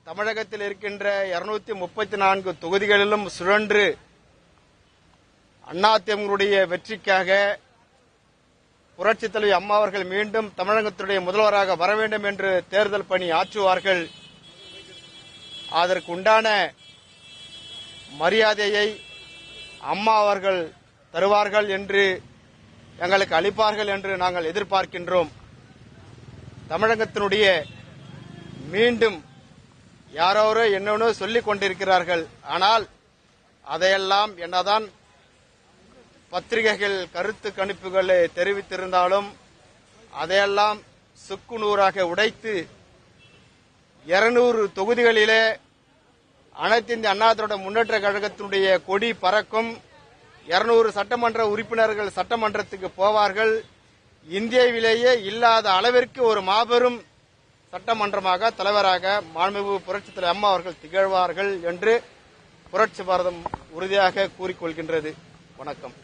தமிழகத்தில் இருக்கின்ற 234 தொகுதிகளிலும் சுழன்று அதிமுகவுடைய வெற்றிக்காக புரட்சித் தலைவி அம்மா அவர்கள் மீண்டும் தமிழகத்துடைய முதல்வராக வர வேண்டும் என்று தேர்தல் பணி ஆற்றுவார்கள். அதற்கு உண்டான மரியாதையை அம்மா அவர்கள் தருவார்கள் என்று எங்களுக்கு அளிப்பார்கள் என்று நாங்கள் எதிர்பார்க்கின்றோம். தமிழகத்தினுடைய மீண்டும் யாரோ என்னென்னோ சொல்லிக் கொண்டிருக்கிறார்கள். ஆனால் அதையெல்லாம் என்னதான் பத்திரிகைகள் கருத்து கணிப்புகளை தெரிவித்திருந்தாலும் அதையெல்லாம் சுக்குநூறாக உடைத்து 200 தொகுதிகளிலே அனைத்து இந்திய அண்ணா திராவிட முன்னேற்ற கழகத்தினுடைய கொடி பறக்கும். 200 சட்டமன்ற உறுப்பினர்கள் சட்டமன்றத்துக்கு போவார்கள். இந்தியாவிலேயே இல்லாத அளவிற்கு ஒரு மாபெரும் சட்டமன்றமாக தலைவராக மாண்புமிகு புரட்சித் தலைவர் அம்மா அவர்கள் திகழ்வார்கள் என்று புரட்சி பாரதம் உறுதியாக கூறிக்கொள்கின்றது. வணக்கம்.